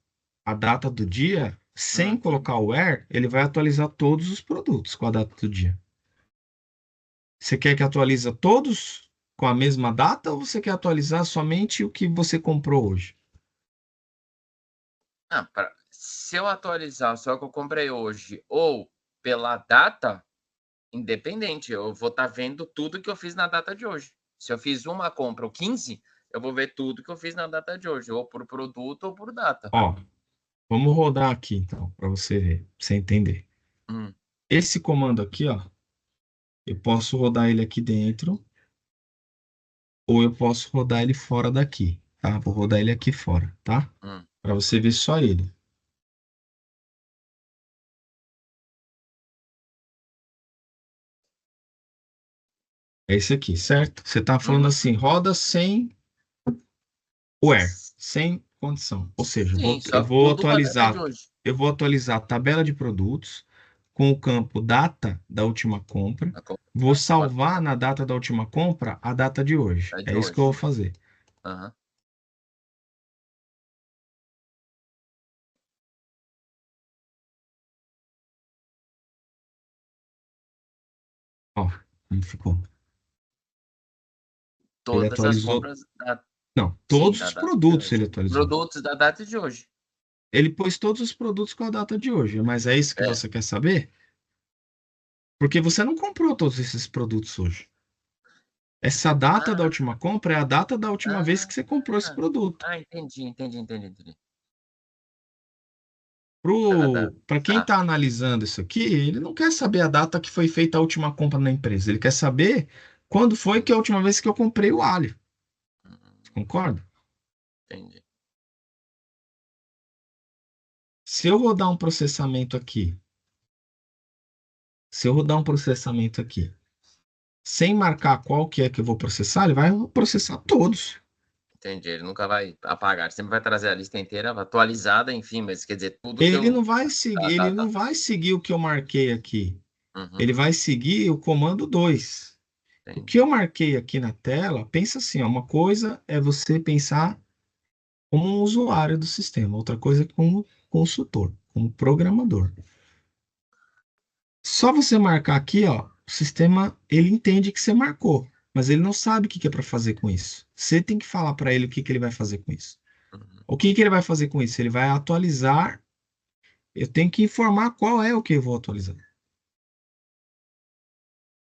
A: a data do dia, sem
C: Hum.
A: colocar o where, ele vai atualizar todos os produtos com a data do dia. Você quer que atualize todos com a mesma data ou você quer atualizar somente o que você comprou hoje?
C: Ah, se eu atualizar só o que eu comprei hoje ou pela data, independente, eu vou estar vendo tudo que eu fiz na data de hoje. Se eu fiz uma compra ou 15, eu vou ver tudo que eu fiz na data de hoje, ou por produto ou por data.
A: Ó, vamos rodar aqui então, para você ver, pra você entender.
C: Hum.
A: Esse comando aqui, ó, eu posso rodar ele aqui dentro ou eu posso rodar ele fora daqui, tá? Vou rodar ele aqui fora, tá?
C: Hum.
A: Para você ver só ele. É esse aqui, certo? Você tá falando
C: Uhum.
A: assim, roda sem where, sem condição. Ou seja,
C: Sim,
A: eu
C: só
A: vou
C: tudo com a data de
A: atualizar,
C: hoje.
A: eu vou atualizar a tabela de produtos com o campo data da última compra.
C: A compra
A: Vou
C: com a
A: salvar na data da última compra a data de hoje.
C: data de
A: É isso que eu vou
C: hoje.
A: fazer.
C: Aham.
A: Como ficou? Ele
C: Todas as
A: atualizou.
C: compras da
A: Não,
C: sim,
A: todos
C: da
A: os
C: data de
A: produtos
C: hoje.
A: ele atualizou.
C: Produtos da data de hoje.
A: Ele pôs todos os produtos com a data de hoje, mas é isso que
C: É.
A: você quer saber? Porque você não comprou todos esses produtos hoje. Essa data da
C: Ah,
A: última compra é a data da última vez
C: ah,
A: que você comprou esse produto.
C: entendi.
A: Para quem
C: Tá.
A: está analisando isso aqui, ele não quer saber a data que foi feita a última compra na empresa. Ele quer saber quando foi que é a última vez que eu comprei o alho.
C: Hum,
A: Concorda?
C: entendi.
A: Se eu rodar um processamento aqui, se eu rodar um processamento aqui, sem marcar qual que é que eu vou processar, ele vai processar todos.
C: Entendi, ele nunca vai apagar, ele sempre vai trazer a lista inteira atualizada, enfim, mas quer dizer, tudo que
A: Ele
C: eu
A: não vai seguir, ele
C: tá.
A: não vai seguir o que eu marquei aqui.
C: Uhum,
A: Ele vai seguir o comando 2. O que
C: entendi.
A: eu marquei aqui na tela, pensa assim, ó, uma coisa é você pensar como um usuário do sistema, outra coisa é como consultor, como programador. Só você marcar aqui, ó, o sistema ele entende que você marcou, mas ele não sabe o que que é para fazer com isso. Você tem que falar para ele o que que ele vai fazer com isso.
C: Uhum.
A: O que que ele vai fazer com isso? Ele vai atualizar. Eu tenho que informar qual é o que eu vou atualizar.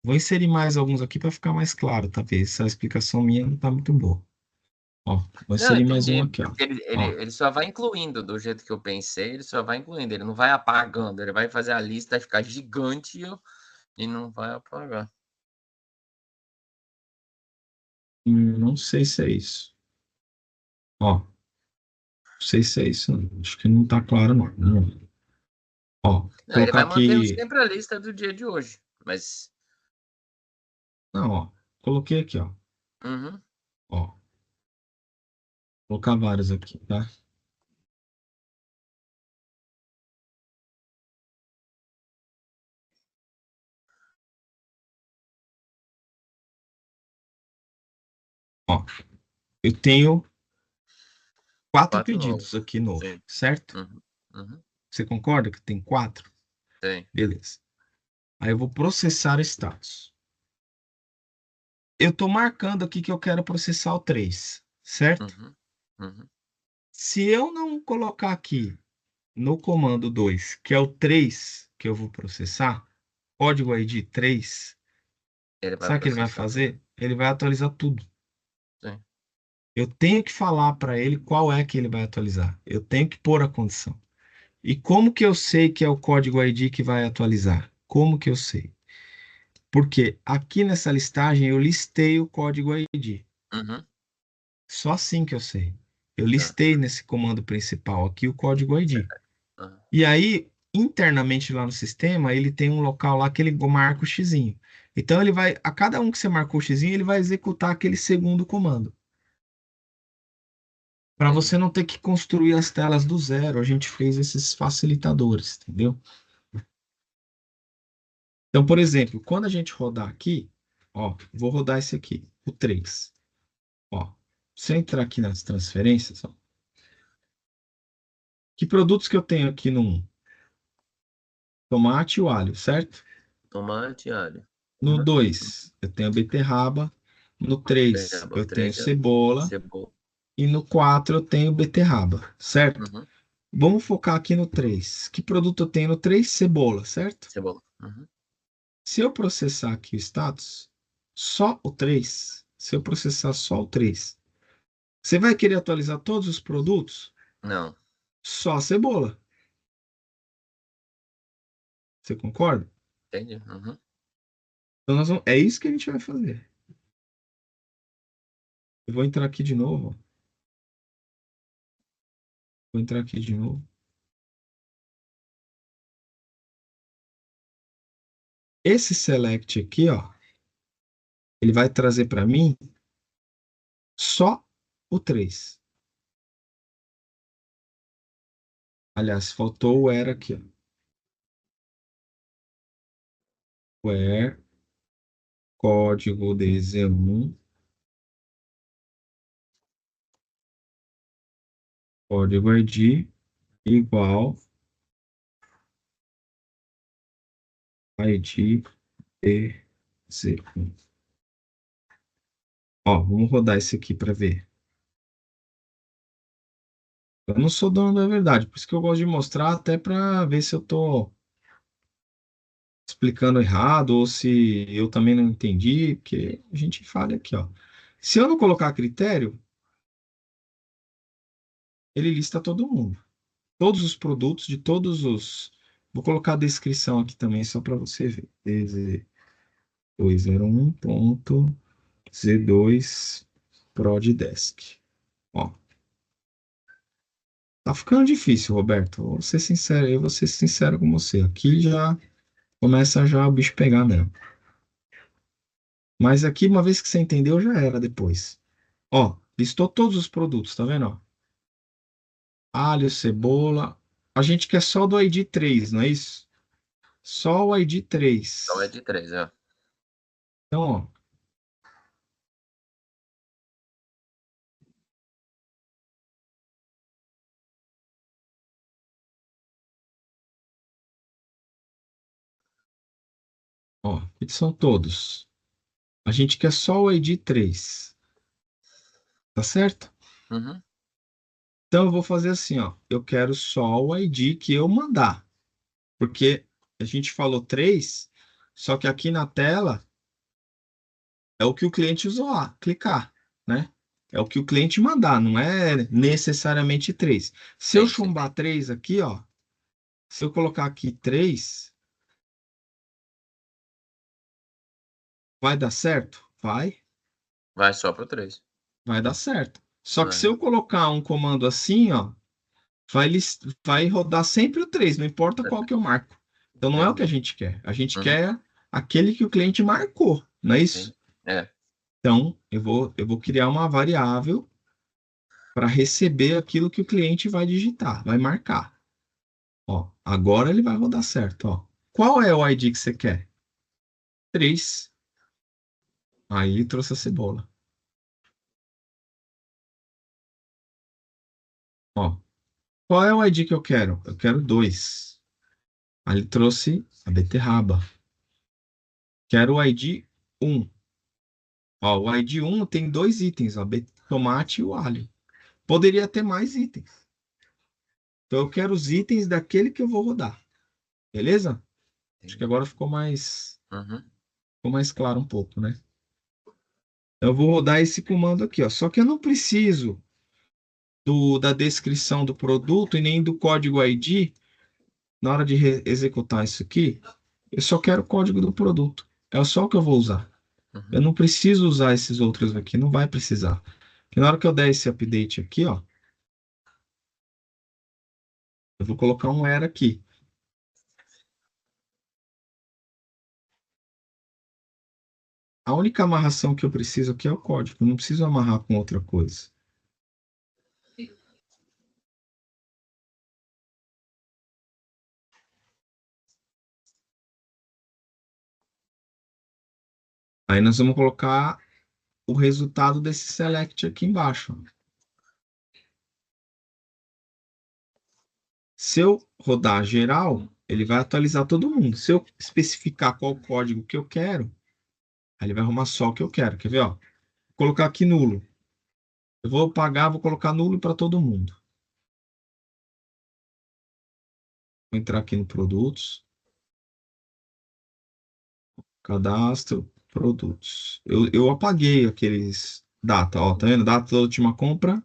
A: Vou inserir mais alguns aqui para ficar mais claro, talvez. Essa explicação minha não está muito boa. Ó, vou
C: Não, eu
A: inserir mais um
C: entendi,
A: aqui, ó.
C: porque ele ele
A: Ó,
C: ele só vai incluindo do jeito que eu pensei, ele só vai incluindo, ele não vai apagando, ele vai fazer a lista ficar gigante e não vai apagar.
A: não sei se é isso. Ó, não sei se é isso, não. Acho que não está claro, não. Ó,
C: Não, ele
A: colocar
C: vai manter
A: aqui.
C: sempre a lista do dia de hoje, mas
A: Não, ó. Coloquei aqui, ó.
C: uhum,
A: Ó, colocar vários aqui, tá? Ó, eu tenho 4
C: 4 novos.
A: pedidos aqui novo,
C: Sim.
A: certo?
C: Uhum, uhum,
A: Você concorda que tem 4?
C: tem.
A: Beleza. Aí eu vou processar status. Eu estou marcando aqui que eu quero processar o 3, certo?
C: Uhum, uhum.
A: Se eu não colocar aqui no comando 2, que é o 3 que eu vou processar, código ID 3,
C: Ele vai
A: sabe o que ele vai
C: processar.
A: fazer? Ele vai atualizar tudo.
C: Sim.
A: Eu tenho que falar para ele qual é que ele vai atualizar. Eu tenho que pôr a condição. E como que eu sei que é o código ID que vai atualizar? Como que eu sei? Porque aqui nessa listagem eu listei o código ID.
C: Uhum,
A: Só assim que eu sei. Eu
C: tá.
A: listei nesse comando principal aqui o código ID.
C: Certo. Aham.
A: E aí, internamente lá no sistema, ele tem um local lá que ele marca o xizinho. Então ele vai, a cada um que você marcou o xizinho, ele vai executar aquele segundo comando. Para você
C: Entendi.
A: não ter que construir as telas do zero, a gente fez esses facilitadores, entendeu? Então, por exemplo, quando a gente rodar aqui, ó, vou rodar esse aqui, o 3. Ó, se eu entrar aqui nas transferências, ó, que produtos que eu tenho aqui no 1? Tomate e o alho, certo?
C: Tomate e alho.
A: No 2 eu tenho a beterraba. No 3
C: Beterraba,
A: eu tenho
C: 3 é
A: cebola.
C: cebola.
A: E no 4 eu tenho beterraba, certo?
C: Uhum,
A: Vamos focar aqui no 3. Que produto eu tenho no 3? Cebola, certo?
C: cebola. Uhum.
A: Se eu processar aqui o status, só o 3. Se eu processar só o 3, você vai querer atualizar todos os produtos?
C: Não,
A: Só a cebola. Você concorda?
C: entendi. Uhum.
A: Então é isso que a gente vai fazer. Eu vou entrar aqui de novo. Ó. Vou entrar aqui de novo. Esse select aqui, ó, ele vai trazer para mim só o 3. Aliás, faltou o where aqui, ó. Where código DC1, código ID igual ID Z1. Ó, vamos rodar esse aqui para ver. Eu não sou dono da verdade, por isso que eu gosto de mostrar até para ver se eu tô explicando errado ou se eu também não entendi, porque a gente falha aqui, ó. Se eu não colocar critério, ele lista todo mundo. Todos os produtos de todos os. Vou colocar a descrição aqui também, só para você ver. DZ201.Z2 ProdDesk. Ó, tá ficando difícil, Roberto. Vou ser sincero, eu vou ser sincero com você. Aqui já começa já o bicho pegar mesmo. Mas aqui, uma vez que você entendeu, já era depois. Ó, listou todos os produtos, tá vendo? Ó? Alho, cebola. A gente quer só do ID 3, não é isso? Só o ID
C: Então é
A: 3.
C: de 3, é.
A: Então, ó. Ó, aqui são todos. A gente quer só o ID 3. Tá certo?
C: Uhum.
A: Então eu vou fazer assim, ó. Eu quero só o ID que eu mandar. Porque a gente falou 3, só que aqui na tela é o que o cliente usou lá, clicar, né? É o que o cliente mandar, não é necessariamente 3. Se eu
C: Sim, sim.
A: chumbar 3 aqui, ó, se eu colocar aqui 3, vai dar certo?
C: Vai só pro 3.
A: Vai dar certo. Só que se
C: Vai.
A: eu colocar um comando assim, ó, vai rodar sempre o 3, não importa qual que eu marco. Então não é o que a
C: Entendi.
A: gente quer. A gente
C: Uhum.
A: quer aquele que o cliente marcou, não é
C: Sim.
A: isso?
C: É.
A: Então eu vou criar uma variável para receber aquilo que o cliente vai digitar, vai marcar. Ó, agora ele vai rodar certo, ó. Qual é o ID que você quer? 3. Aí ele trouxe a cebola. Ó, qual é o ID que eu quero? Eu quero 2. Aí ele trouxe a beterraba. Quero o ID 1. Ó, o ID 1 tem 2 itens, ó, tomate e o alho. Poderia ter mais itens. Então eu quero os itens daquele que eu vou rodar. Beleza? Acho que
C: Entendi.
A: agora
C: Uhum.
A: ficou mais claro um pouco, né? Eu vou rodar esse comando aqui, ó. Só que eu não preciso da descrição do produto e nem do código ID na hora de executar isso aqui. Eu só quero o código do produto. É só o que eu vou usar. Eu
C: Uhum.
A: não preciso usar esses outros aqui, não vai precisar. Porque na hora que eu der esse update aqui, ó, eu vou colocar um era aqui. A única amarração que eu preciso aqui é o código. Eu não preciso amarrar com outra coisa. Aí nós vamos colocar o resultado desse select aqui embaixo. Se eu rodar geral, ele vai atualizar todo mundo. Se eu especificar qual código que eu quero, aí ele vai arrumar só o que eu quero. Quer ver, ó? Vou colocar aqui nulo. Eu vou pagar, vou colocar nulo para todo mundo. Vou entrar aqui no produtos, cadastro, produtos. Eu apaguei aqueles data, ó, tá vendo? Data da última compra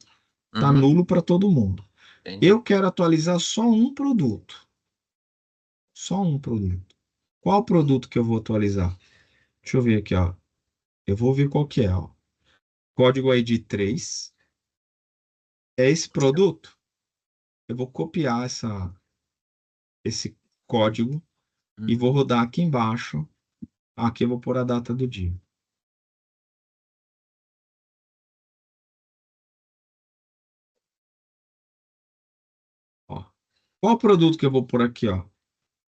A: tá
C: Uhum.
A: nulo para todo mundo.
C: Entendi.
A: Eu quero atualizar só um produto. Só um produto. Qual produto que eu vou atualizar? Deixa eu ver aqui, ó. Eu vou ver qual que é, ó. Código ID 3. É esse produto? Eu vou copiar esse código e
C: Uhum.
A: vou rodar aqui embaixo. Aqui eu vou pôr a data do dia. Ó. Qual produto que eu vou pôr aqui, ó?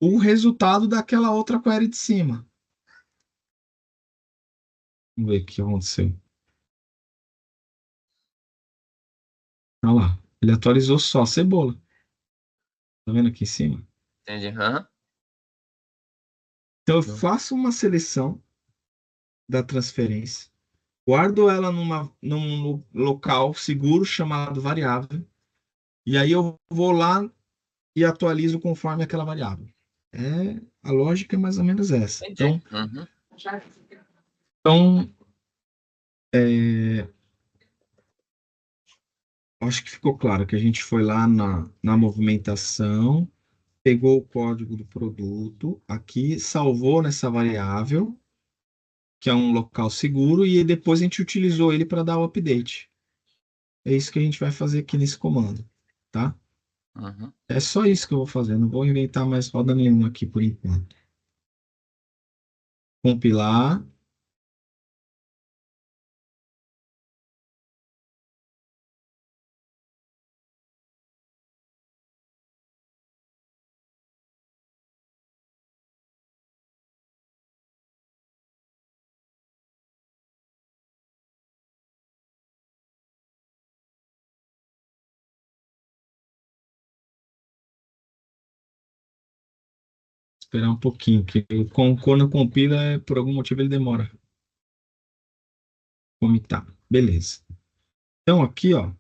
A: O resultado daquela outra query de cima. Vamos ver o que aconteceu. Olha lá. Ele atualizou só a cebola. Tá vendo aqui em cima?
C: Entendi. Aham.
A: Então eu
C: Não.
A: faço uma seleção. da transferência, guardo ela num local seguro chamado variável, e aí eu vou lá e atualizo conforme aquela variável. A lógica é mais ou menos essa.
C: Entendi.
A: Então,
C: Uhum.
A: então acho que ficou claro que a gente foi lá na movimentação, pegou o código do produto, aqui salvou nessa variável, que é um local seguro, e depois a gente utilizou ele para dar o update. É isso que a gente vai fazer aqui nesse comando, tá?
C: Uhum.
A: É só isso que eu vou fazer, não vou inventar mais roda nenhuma aqui por enquanto. Compilar. Esperar um pouquinho, que quando compila, por algum motivo ele demora. Como tá? Beleza. Então aqui, ó,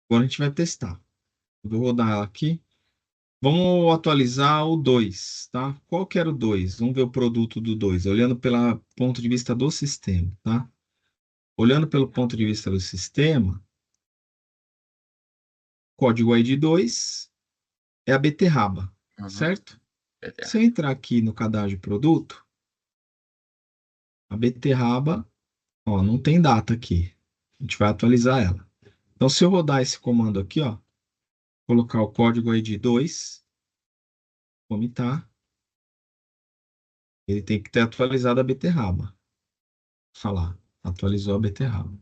A: agora a gente vai testar. Eu vou rodar ela aqui. Vamos atualizar o 2, tá? Qual que era o 2? Vamos ver o produto do 2, olhando pelo ponto de vista do sistema, tá? Olhando pelo ponto de vista do sistema, código ID 2 é a beterraba,
C: Uhum.
A: certo?
C: Beleza.
A: Se eu entrar aqui no cadastro de produto, a beterraba, ó, não tem data aqui. A gente vai atualizar ela. Então, se eu rodar esse comando aqui, ó, colocar o código ID 2, vomitar, ele tem que ter atualizado a beterraba. Falar, atualizou a beterraba.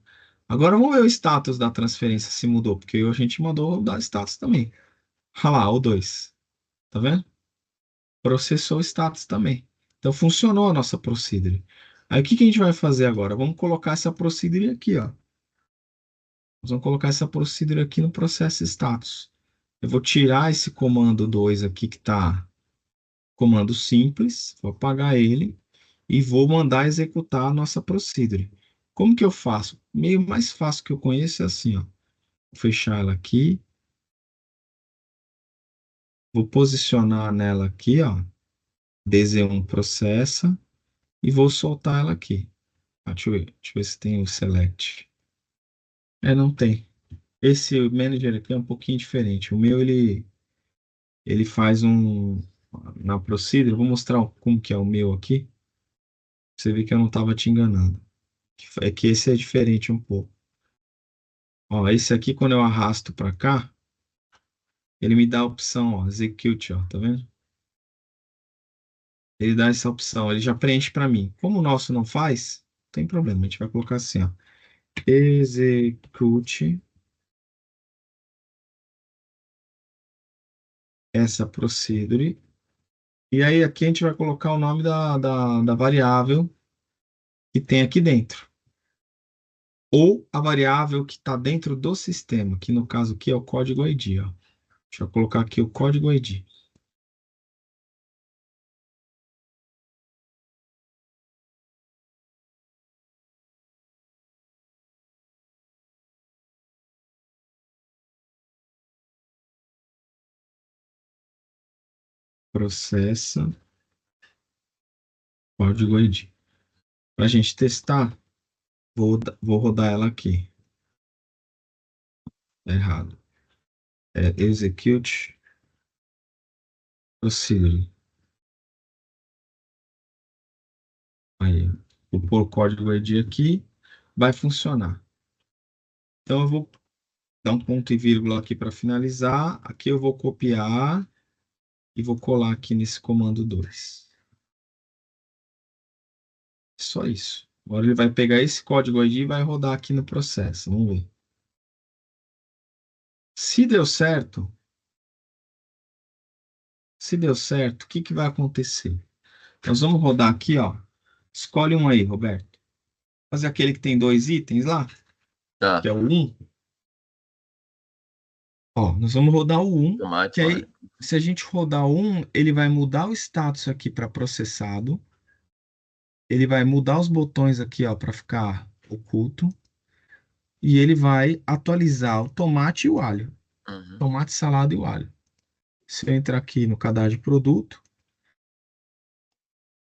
A: Agora vamos ver o status da transferência se mudou, porque a gente mandou dar status também. Olha lá, o 2. Tá vendo? Processou o status também. Então funcionou a nossa procedure. Aí o que que a gente vai fazer agora? Vamos colocar essa procedure aqui, ó. Nós vamos colocar essa procedure aqui no processo status. Eu vou tirar esse comando 2 aqui que está comando simples, vou apagar ele e vou mandar executar a nossa procedure. Como que eu faço? O meio mais fácil que eu conheço é assim, ó. Vou fechar ela aqui, vou posicionar nela aqui, ó. DZ1 processa e vou soltar ela aqui. Deixa eu ver se tem o select. Não tem. Esse manager aqui é um pouquinho diferente. O meu, ele faz na procedure, eu vou mostrar como que é o meu aqui, pra você ver que eu não estava te enganando. É que esse é diferente um pouco. Ó, esse aqui, quando eu arrasto para cá, ele me dá a opção, ó, execute, ó, tá vendo? Ele dá essa opção, ele já preenche para mim. Como o nosso não faz, não tem problema, a gente vai colocar assim, ó, execute essa procedure. E aí aqui a gente vai colocar o nome da variável que tem aqui dentro. Ou a variável que está dentro do sistema, que no caso aqui é o código ID, ó. Deixa eu colocar aqui o código ID. Processa código ID. Para a gente testar, vou rodar ela aqui. Tá errado. Execute procedure. Aí, vou pôr o código ID aqui, vai funcionar. Então eu vou dar um ponto e vírgula aqui para finalizar. Aqui eu vou copiar e vou colar aqui nesse comando 2. Só isso. Agora ele vai pegar esse código ID e vai rodar aqui no processo. Vamos ver. Se deu certo, o que que vai acontecer? Nós vamos rodar aqui, ó. Escolhe um aí, Roberto. Fazer aquele que tem dois itens lá, que
C: Tá.
A: é o 1. Ó, nós vamos rodar o 1, que
C: Automático, né?
A: aí, se a gente rodar o 1, ele vai mudar o status aqui para processado. ele vai mudar os botões aqui, ó, para ficar oculto. E ele vai atualizar o tomate e o alho.
C: Uhum.
A: Tomate, salada e o alho. Se eu entrar aqui no cadastro de produto,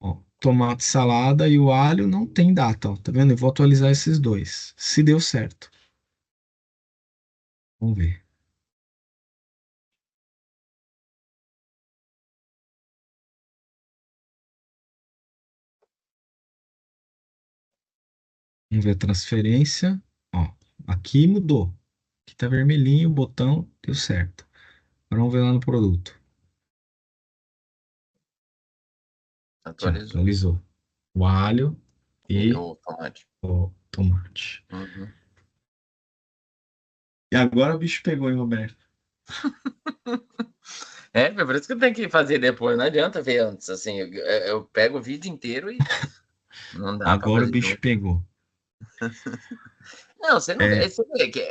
A: ó, tomate, salada e o alho não tem data, ó, tá vendo? Eu vou atualizar esses dois. Se deu certo. Vamos ver. Vamos ver a transferência. Ó, aqui mudou. Aqui tá vermelhinho o botão, deu certo. Agora vamos ver lá no produto. Já
C: Atualizou.
A: atualizou. O alho
C: E
A: e
C: o tomate.
A: o tomate.
C: Uhum.
A: E agora o bicho pegou, hein, Roberto?
C: É por isso que eu tenho que fazer depois. Não adianta ver antes. Assim, eu pego o vídeo inteiro e não dá para
A: Agora o
C: fazer de
A: bicho
C: novo.
A: pegou.
C: Não, você não vê.
A: É,
C: Você vê que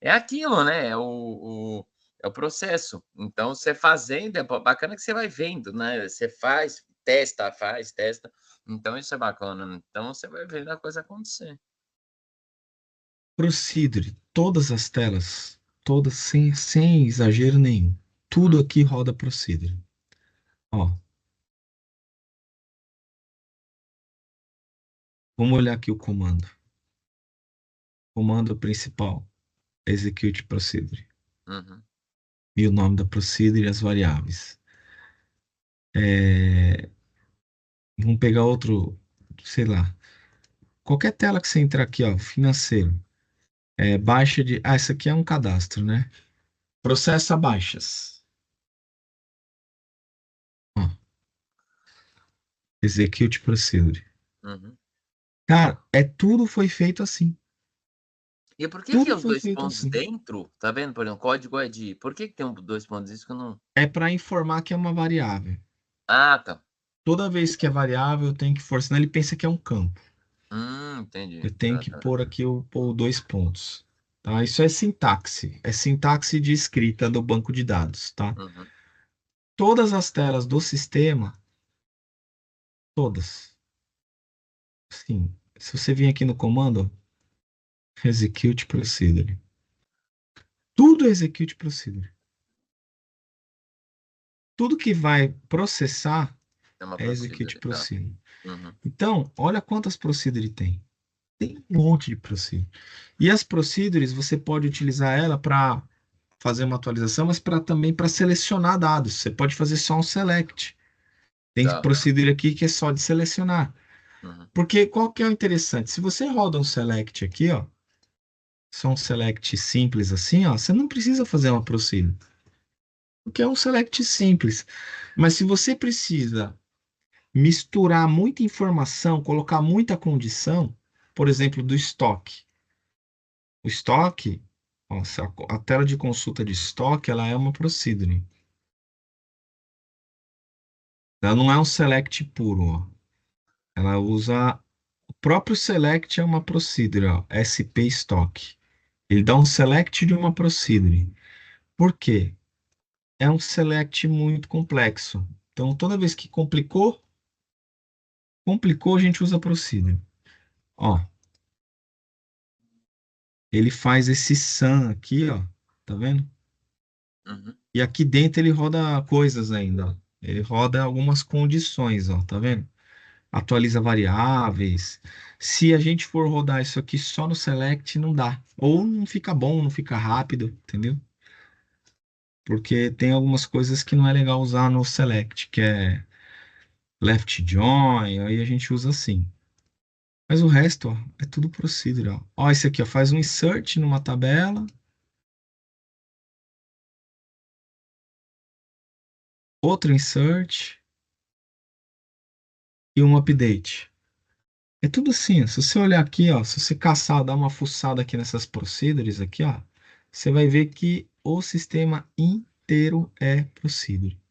C: é aquilo, né? É o processo. Então, você fazendo, é bacana que você vai vendo, né? Você faz, testa, faz, testa. Então, isso é bacana. Então, você vai vendo a coisa acontecer.
A: Procedure, todas as telas, todas sem exagero nenhum. Tudo
C: Hum,
A: aqui roda Procedure. Ó, vamos olhar aqui o comando. Comando principal, execute Procedure.
C: uhum,
A: E o nome da Procedure e as variáveis. É, vamos pegar outro, sei lá, qualquer tela que você entrar aqui, ó, financeiro. Baixa de. Ah, isso aqui é um cadastro, né? Processa baixas. Ó, execute Procedure.
C: uhum.
A: Cara, tudo foi feito assim.
C: E por que
A: Tudo
C: os
A: foi
C: dois
A: feito
C: pontos
A: assim.
C: dentro, tá vendo? Por exemplo, o código é de. Por que tem dois pontos? Isso que eu não.
A: É para informar que é uma variável.
C: Ah, tá.
A: Toda vez que é variável, eu tenho que forçar, senão ele pensa que é um campo.
C: Entendi.
A: Eu tenho
C: Tá,
A: que
C: tá.
A: pôr aqui pôr dois pontos. Tá? Isso é sintaxe. É sintaxe de escrita do banco de dados, tá?
C: Uhum,
A: Todas as telas do sistema, todas. Sim. Se você vir aqui no comando, execute procedure. Tudo é execute procedure. Tudo que vai processar
C: é uma
A: é execute
C: procedure, tá.
A: procedure.
C: Uhum,
A: Então, olha quantas procedure tem. Tem um monte de procedure. E as procedures, você pode utilizar ela para fazer uma atualização, mas também para selecionar dados. Você pode fazer só um select. Tem
C: tá.
A: procedure aqui que é só de selecionar.
C: Uhum,
A: Porque qual que é o interessante? Se você roda um select aqui, ó, só um select simples assim, ó, você não precisa fazer uma procedure. Porque é um select simples. Mas se você precisa misturar muita informação, colocar muita condição, por exemplo, do estoque. O estoque, ó, a tela de consulta de estoque, ela é uma procedure. Ela não é um select puro, ó. Ela usa o próprio select é uma procedure, ó, SP stock. Ele dá um select de uma procedure. Por quê? É um select muito complexo. Então, toda vez que complicou, a gente usa procedure. Ó, ele faz esse sum aqui, ó, tá vendo?
C: uhum.
A: E aqui dentro ele roda coisas ainda, ó. Ele roda algumas condições, ó, tá vendo? Atualiza variáveis. Se a gente for rodar isso aqui só no select, não dá. Ou não fica bom, não fica rápido, entendeu? Porque tem algumas coisas que não é legal usar no select, que é left join, aí a gente usa assim. Mas o resto, ó, é tudo procedural. Ó, esse aqui, ó, faz um insert numa tabela, outro insert e um update. É tudo assim, ó. Se você olhar aqui, ó, se você caçar, dar uma fuçada aqui nessas procedures aqui, ó, você vai ver que o sistema inteiro é procedure.